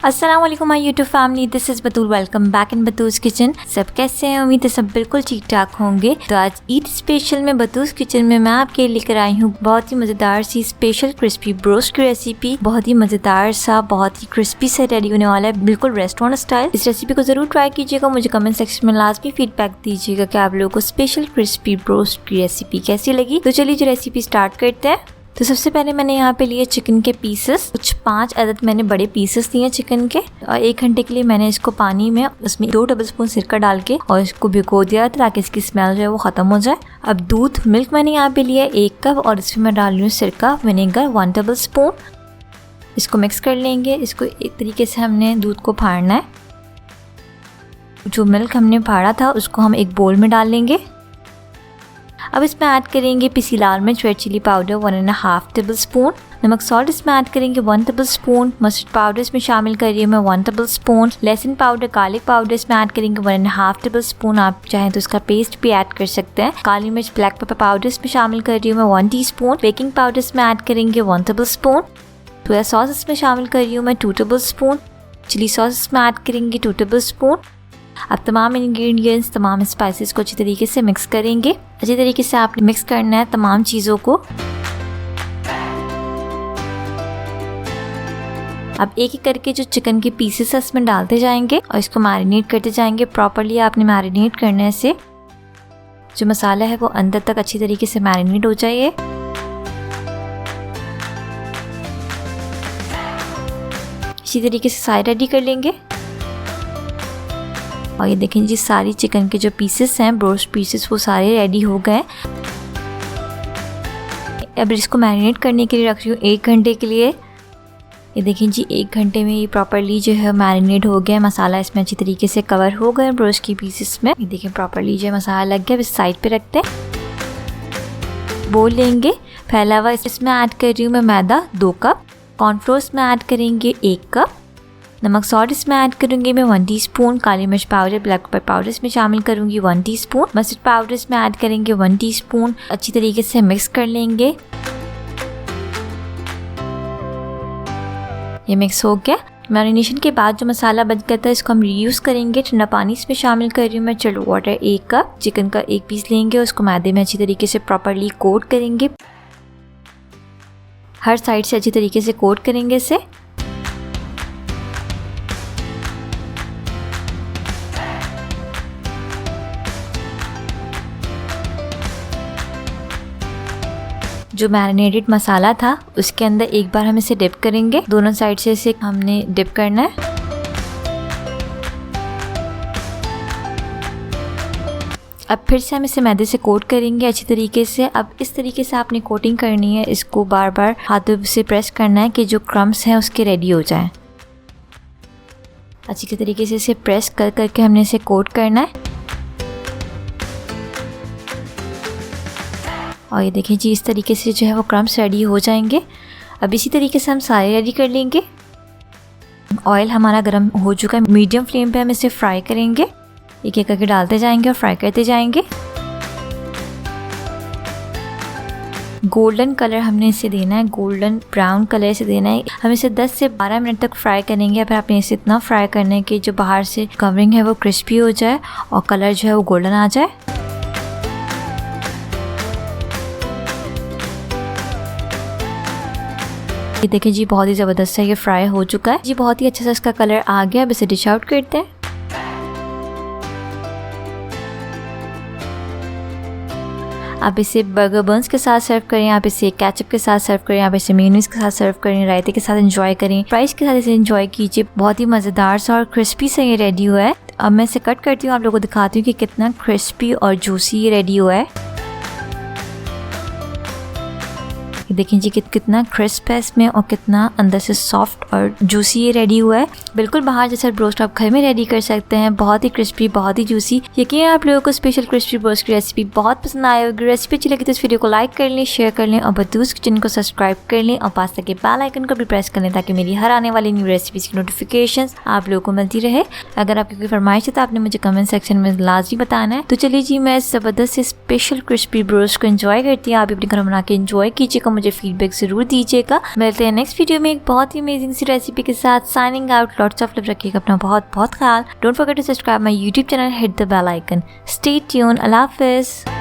अस्सलाम वालेकुम my YouTube family, this is Batool. Welcome back in Batool's kitchen. सब कैसे हैं? उम्मीद है सब बिल्कुल ठीक ठाक होंगे। तो आज ईद स्पेशल में बतूल्स किचन में मैं आपके लिए लेकर आई हूँ बहुत ही मज़ेदार सी स्पेशल क्रिस्पी ब्रोस्ट की रेसिपी। बहुत ही मज़ेदार सा, बहुत ही क्रिस्पी से रेडी होने वाला है, बिल्कुल रेस्टोरेंट स्टाइल। इस रेसिपी को ज़रूर ट्राई कीजिएगा। मुझे कमेंट सेक्शन में लाजमी फीडबैक दीजिएगा कि आप लोगों को स्पेशल क्रिस्पी ब्रोस्ट की रेसिपी कैसी लगी। तो चलिए जो रेसिपी स्टार्ट करते हैं। तो सबसे पहले मैंने यहाँ पे लिए चिकन के पीसेस, कुछ 5 अदद मैंने बड़े पीसेस लिए चिकन के, और 1 घंटे के लिए मैंने इसको पानी में उसमें 2 टेबलस्पून सिरका डाल के और इसको भिगो दिया ताकि इसकी स्मेल जो है वो खत्म हो जाए। अब दूध मिल्क मैंने यहाँ पे लिया 1 कप और इसमें मैं डाल रही हूँ सिरका विनेगर 1 टेबलस्पून। इसको मिक्स कर लेंगे। इसको एक तरीके से हमने दूध को फाड़ना है। जो मिल्क हमने फाड़ा था उसको हम एक बोल में डाल लेंगे। अब इसमें ऐड करेंगे पिसी लाल मिर्च, रेड चिली पाउडर 1.5 टेबलस्पून, नमक सॉल्ट इसमें ऐड करेंगे 1 टेबलस्पून, मस्टर्ड पाउडर इसमें शामिल कर रही हूँ मैं 1 टेबलस्पून, लहसुन पाउडर गार्लिक पाउडर इसमें ऐड करेंगे 1.5 टेबलस्पून। आप चाहें तो इसका पेस्ट भी ऐड कर सकते हैं। काली मिर्च ब्लैक पेपर पाउडर इसमें शामिल कर रही हूँ मैं 1 टीस्पून, बेकिंग पाउडर इसमें ऐड करेंगे 1 टेबलस्पून, सोया सॉस इसमें शामिल कर रही हूँ मैं 2 टेबलस्पून, चिली सॉस इसमें ऐड करेंगे 2 टेबलस्पून। अब तमाम इंग्रेडिएंट्स, तमाम स्पाइसेस को अच्छी तरीके से मिक्स करेंगे। अच्छी तरीके से आपने मिक्स करना है तमाम चीज़ों को। अब एक एक करके जो चिकन के पीसेस है इसमें डालते जाएंगे और इसको मैरिनेट करते जाएंगे। प्रॉपर्ली आपने मैरिनेट करने से जो मसाला है वो अंदर तक अच्छी तरीके से मैरिनेट हो जाए। इसी तरीके से सारे रेडी कर लेंगे। और ये देखें जी, सारी चिकन के जो पीसेस हैं, ब्रोस्ट पीसेस, वो सारे रेडी हो गए। अब इसको मैरिनेट करने के लिए रख रही हूँ 1 घंटे के लिए। ये देखें जी, 1 घंटे में ये प्रॉपर्ली जो है मैरिनेट हो गया। मसाला इसमें अच्छी तरीके से कवर हो गया ब्रोस्ट की पीसेस में। ये देखें प्रॉपर्ली जो है मसाला लग गया। इस साइड पे रखते हैं। बोल लेंगे फैला हुआ, इसमें ऐड कर रही हूँ मैं मैदा 2 कप, कॉर्नफ्लोर इसमें ऐड करेंगे 1 कप, नमक सॉल्ट इसमें ऐड करूँगी मैं 1 टीस्पून, काली मिर्च पाउडर ब्लैक पेपर पाउडर इसमें शामिल करूँगी 1 टीस्पून, मस्टर्ड पाउडर इसमें ऐड करेंगे 1 टीस्पून। अच्छी तरीके से मिक्स कर लेंगे। ये मिक्स हो गया। मैरिनेशन के बाद जो मसाला बच गया था इसको हम रीयूज़ करेंगे। ठंडा पानी इसमें शामिल कर रही हूँ मैं चिल्ड वाटर 1 कप। चिकन का 1 पीस लेंगे, उसको मैदे में अच्छी तरीके से प्रॉपरली कोट करेंगे। हर साइड से अच्छी तरीके से कोट करेंगे इसे। जो मैरिनेटेड मसाला था उसके अंदर एक बार हम इसे डिप करेंगे। दोनों साइड से इसे हमने डिप करना है। अब फिर से हम इसे मैदे से कोट करेंगे अच्छी तरीके से। अब इस तरीके से आपने कोटिंग करनी है। इसको बार बार हाथों से प्रेस करना है कि जो क्रम्स हैं उसके रेडी हो जाएं। अच्छी तरीके से इसे प्रेस कर करके हमने इसे कोट करना है। और ये देखिए जी, इस तरीके से जो है वो क्रम्स रेडी हो जाएंगे। अब इसी तरीके से हम सारे रेडी कर लेंगे। ऑयल हमारा गर्म हो चुका है। मीडियम फ्लेम पे हम इसे फ्राई करेंगे। एक एक करके डालते जाएंगे और फ्राई करते जाएंगे। गोल्डन कलर हमने इसे देना है, गोल्डन ब्राउन कलर से देना है। हम इसे 10 से 12 मिनट तक फ्राई करेंगे। फिर आपने इसे इतना फ्राई करना है कि जो बाहर से कवरिंग है वो क्रिस्पी हो जाए और कलर जो है वो गोल्डन आ जाए। ये देखें जी, बहुत ही ज़बरदस्त है, ये फ्राई हो चुका है जी। बहुत ही अच्छा सा इसका कलर आ गया। अब इसे डिश आउट करते हैं। आप इसे बर्गर बन्स के साथ सर्व करें, आप इसे केचप के साथ सर्व करें, आप इसे मेयोनीज के साथ सर्व करें, रायते के साथ एंजॉय करें, फ्राइज के साथ इसे एंजॉय कीजिए। बहुत ही मज़ेदार सा और क्रिस्पी सा ये रेडी हुआ है। अब मैं इसे कट करती हूँ, आप लोगों को दिखाती हूँ कि कितना क्रिस्पी और जूसी ये रेडी हुआ है। देखें जी कितना क्रिस्प है इसमें और कितना अंदर से सॉफ्ट और जूसी ये रेडी हुआ है। बिल्कुल बाहर जैसा ब्रोस्ट आप घर में रेडी कर सकते हैं। बहुत ही क्रिस्पी, बहुत ही जूसी। यकीन आप लोगों को स्पेशल क्रिस्पी ब्रोस्ट की रेसिपी बहुत पसंद आई होगी। रेसिपी अच्छी लगी तो इस वीडियो को लाइक कर लें, शेयर कर लें और बतूल्स किचन को सब्सक्राइब कर लें और पास के बेल आइकन को भी प्रेस कर लें ताकि मेरी हर आने वाली न्यू रेसिपीज़ की नोटिफिकेशन आप लोगों को मिलती रहे। अगर आपकी कोई फरमाइश है तो आपने मुझे कमेंट सेक्शन में लाजमी बताना है। तो चलिए जी, मैं इस ज़बरदस्त से स्पेशल क्रिस्पी ब्रोस्ट को एंजॉय करती हूँ। आप अपने घर बना के एंजॉय कीजिएगा। मुझे फीडबैक जरूर दीजिएगा। मिलते हैं नेक्स्ट वीडियो में एक बहुत ही अमेजिंग सी रेसिपी के साथ। Signing out, lots of love, रखिएगा अपना बहुत बहुत ख्याल। Don't forget to subscribe my YouTube channel, hit the bell icon. Stay tune, अल्लाह हाफिज़।